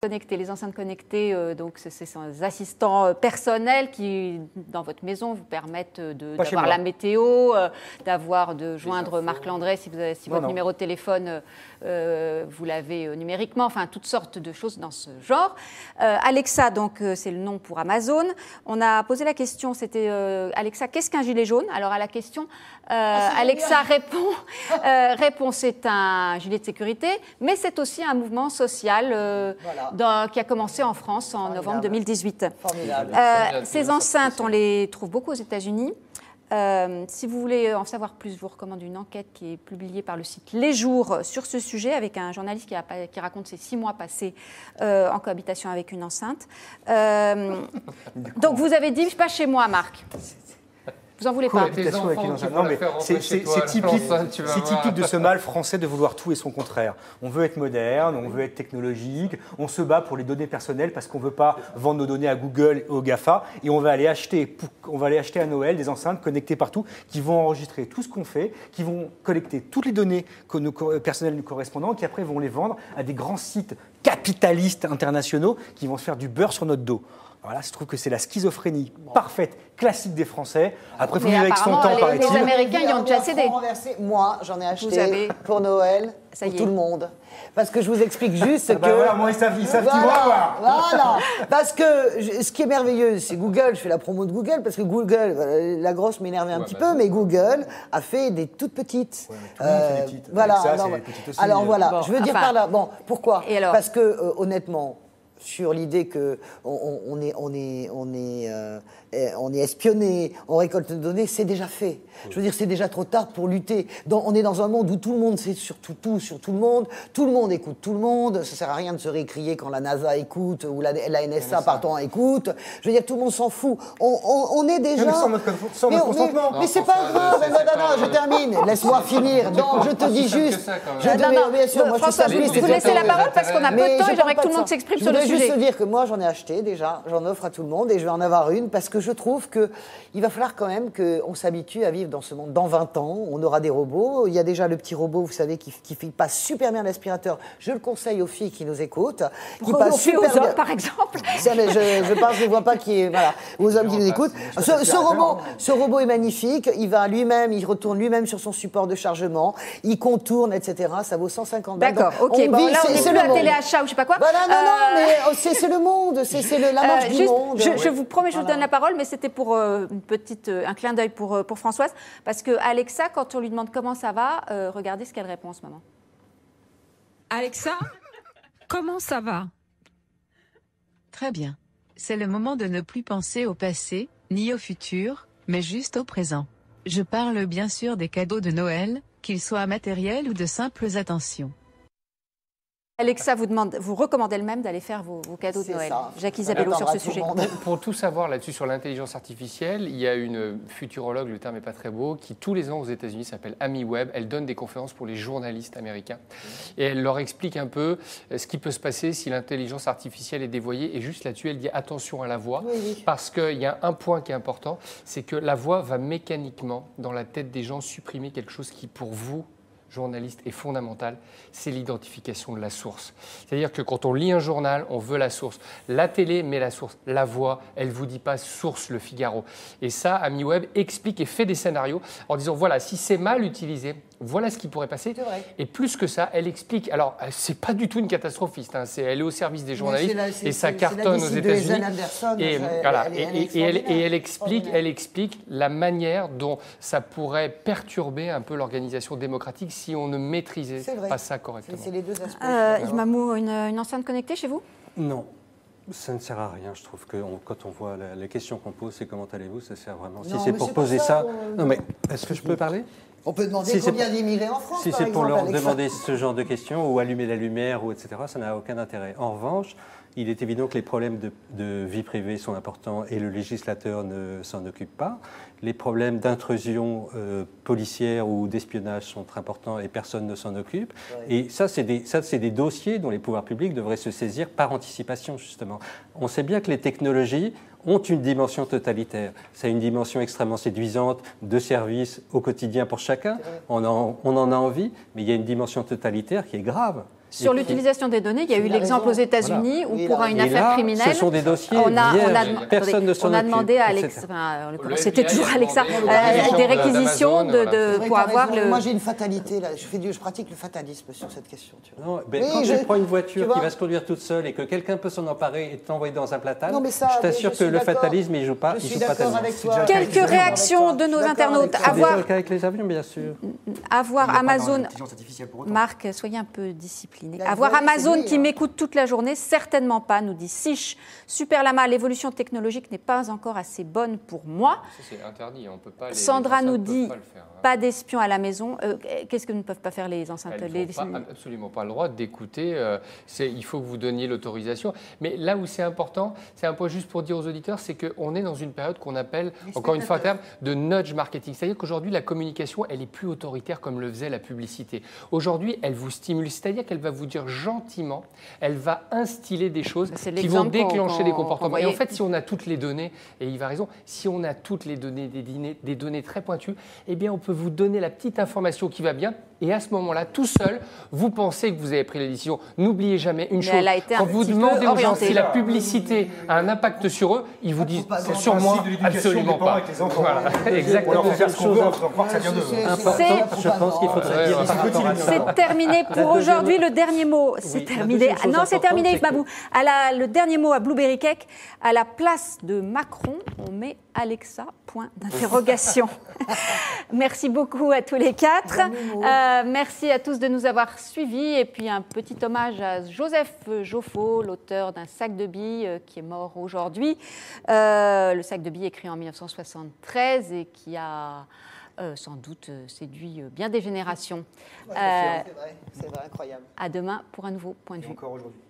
Connectés, les enceintes connectées, donc c'est ces assistants personnels qui, dans votre maison, vous permettent d'avoir la météo, de joindre Marc Landré si votre numéro de téléphone, vous l'avez numériquement, enfin toutes sortes de choses dans ce genre. Alexa, donc c'est le nom pour Amazon. On a posé la question, c'était Alexa, qu'est-ce qu'un gilet jaune? Alors à la question, Alexa répond c'est un gilet de sécurité, mais c'est aussi un mouvement social qui a commencé en France en novembre 2018. Ces enceintes, on les trouve beaucoup aux États-Unis. Si vous voulez en savoir plus, je vous recommande une enquête qui est publiée par le site Les Jours sur ce sujet avec un journaliste qui raconte ses 6 mois passés en cohabitation avec une enceinte. Donc vous avez dit, pas chez moi, Marc. Vous en voulez pas? Non, mais c'est typique de ce mal français de vouloir tout et son contraire. On veut être moderne, on veut être technologique, on se bat pour les données personnelles parce qu'on ne veut pas vendre nos données à Google et aux GAFA, et on va aller acheter à Noël des enceintes connectées partout qui vont enregistrer tout ce qu'on fait, qui vont collecter toutes les données personnelles du correspondant, qui après vont les vendre à des grands sites capitalistes internationaux qui vont se faire du beurre sur notre dos. Voilà, je trouve que c'est la schizophrénie parfaite, classique des Français. Après, il faut vivre avec son temps, paraît-il. Les Américains, ils ont déjà cédé. Moi, j'en ai acheté pour Noël, pour tout le monde. Parce que je vous explique juste que... Voilà, moi, ils savent qui voient. Voilà. Parce que ce qui est merveilleux, c'est Google. Je fais la promo de Google parce que Google, la grosse m'énervait un petit peu, mais Google a fait des toutes petites. Ouais, tout le monde fait des petites. Voilà. Alors voilà, bon, je veux dire par là. Bon, pourquoi? Parce que honnêtement, sur l'idée que on est espionné, on récolte des données, c'est déjà fait. Je veux dire, c'est déjà trop tard pour lutter. On est dans un monde où tout le monde sait sur tout le monde écoute tout le monde, ça sert à rien de se récrier quand la NASA écoute ou la NSA pardon écoute. Je veux dire, tout le monde s'en fout. On est déjà... Mais sans notre consentement. Mais c'est pas grave, non, je termine. Laisse-moi finir. Donc, je te dis juste... Bien sûr, moi, François, je vais vous laisser la parole parce qu'on a peu de temps et j'aimerais que tout le monde s'exprime sur le sujet. Je voulais juste dire que moi, j'en ai acheté déjà, j'en offre à tout le monde et je vais en avoir une parce que je trouve qu'il va falloir quand même qu'on s'habitue à vivre dans ce monde. Dans 20 ans, on aura des robots. Il y a déjà le petit robot, vous savez, qui passe super bien l'aspirateur. Je le conseille aux filles qui nous écoutent. Qui passe super aux hommes, par exemple. Je ne vois pas qui est... Voilà, aux hommes qui nous écoutent. Ce robot est magnifique. Il va lui-même, il retourne lui-même sur son support de chargement. Il contourne, etc. Ça vaut 150 balles. D'accord, ok. Là, on n'est plus à téléachat ou je ne sais pas quoi. Voilà, non, mais c'est le monde. C'est la marche du monde. Je vous promets, je vous donne la parole, mais c'était pour un clin d'œil pour Françoise. Parce que Alexa, quand on lui demande comment ça va, regardez ce qu'elle répond en ce moment. Alexa, comment ça va? Très bien. C'est le moment de ne plus penser au passé, ni au futur, mais juste au présent. Je parle bien sûr des cadeaux de Noël, qu'ils soient matériels ou de simples attentions. Alexa vous recommande elle-même d'aller faire vos cadeaux de Noël. Jacques Isabello sur ce sujet. Pour tout savoir là-dessus sur l'intelligence artificielle, il y a une futurologue, le terme n'est pas très beau, qui tous les ans aux États-Unis s'appelle Amy Webb. Elle donne des conférences pour les journalistes américains et elle leur explique un peu ce qui peut se passer si l'intelligence artificielle est dévoyée. Et juste là-dessus, elle dit attention à la voix, parce qu'il y a un point qui est important, c'est que la voix va mécaniquement dans la tête des gens supprimer quelque chose qui pour vous journaliste est fondamental, c'est l'identification de la source. C'est-à-dire que quand on lit un journal, on veut la source. La télé met la source. La voix, elle ne vous dit pas source Le Figaro. Et ça, Amy Webb explique et fait des scénarios en disant, voilà, si c'est mal utilisé, voilà ce qui pourrait passer. Et plus que ça, elle explique, alors c'est pas du tout une catastrophiste, hein, elle est au service des journalistes et ça cartonne aux États-Unis. Et elle explique la manière dont ça pourrait perturber un peu l'organisation démocratique si on ne maîtrisait pas ça correctement. C'est les deux aspects. Yves Mamou, une enceinte connectée chez vous? Non. Ça ne sert à rien, je trouve que quand on voit les questions qu'on pose, c'est comment allez-vous, ça sert vraiment. Non, si c'est pour poser ça. Non, mais est-ce que je peux parler? On peut demander combien d'immigrés en France, si par c'est exemple, pour leur demander ce genre de questions, ou allumer la lumière, ou etc., ça n'a aucun intérêt. En revanche, il est évident que les problèmes de vie privée sont importants et le législateur ne s'en occupe pas. Les problèmes d'intrusion policière ou d'espionnage sont importants et personne ne s'en occupe. Ouais. Et ça, c'est des dossiers dont les pouvoirs publics devraient se saisir par anticipation, justement. On sait bien que les technologies ont une dimension totalitaire. C'est une dimension extrêmement séduisante de service au quotidien pour chacun. On en a envie, mais il y a une dimension totalitaire qui est grave. Sur l'utilisation des données, il y a eu l'exemple aux États-Unis où pour une affaire criminelle, ce sont des dossiers vierges, personne ne s'en occupe. On a demandé à Alexa, c'était toujours Alexa, des réquisitions pour avoir le... Moi j'ai une fatalité, là. Je pratique le fatalisme sur cette question. Tu vois. Non, quand tu prends une voiture qui va se conduire toute seule et que quelqu'un peut s'en emparer et t'envoyer dans un platane, je t'assure que le fatalisme, il ne joue pas tellement. Quelques réactions de nos internautes. C'est déjà le cas avec les avions, bien sûr. Avoir Amazon... Marc, soyez un peu discipliné. Avoir Amazon qui m'écoute toute la journée, certainement pas, nous dit Sich. Super Lama, l'évolution technologique n'est pas encore assez bonne pour moi. C'est interdit, on peut pas. Sandra nous dit pas d'espions à la maison. Qu'est-ce que ne peuvent pas faire les enceintes? Elles n'ont absolument pas le droit d'écouter. Il faut que vous donniez l'autorisation. Mais là où c'est important, c'est un point juste pour dire aux auditeurs, c'est qu'on est dans une période qu'on appelle, encore une fois, un terme de nudge marketing. C'est-à-dire qu'aujourd'hui, la communication, elle est plus autoritaire comme le faisait la publicité. Aujourd'hui, elle vous stimule, c'est-à-dire qu'elle va vous dire gentiment, elle va instiller des choses qui vont déclencher des comportements. Et en fait, si on a toutes les données, et Yves a raison, si on a toutes les données, des données très pointues, eh bien, on peut vous donner la petite information qui va bien. Et à ce moment-là, tout seul, vous pensez que vous avez pris la décision. N'oubliez jamais une chose. Quand vous demandez aux gens si la publicité a un impact sur eux, ils vous disent c'est sur moi, absolument pas. Voilà. Exactement. Je pense qu'il faudrait dire par rapport à ça. C'est terminé pour aujourd'hui. Le dernier mot, c'est terminé. Non, c'est terminé, Yves Mabou. Le dernier mot à Blueberry Cake. À la place de Macron, on met Alexa, point d'interrogation. Merci beaucoup à tous les quatre. Merci à tous de nous avoir suivis. Et puis un petit hommage à Joseph Joffo, l'auteur d'un sac de billes qui est mort aujourd'hui. Le sac de billes écrit en 1973 et qui a sans doute séduit bien des générations. C'est vrai, incroyable. À demain pour un nouveau point de vue. Encore aujourd'hui.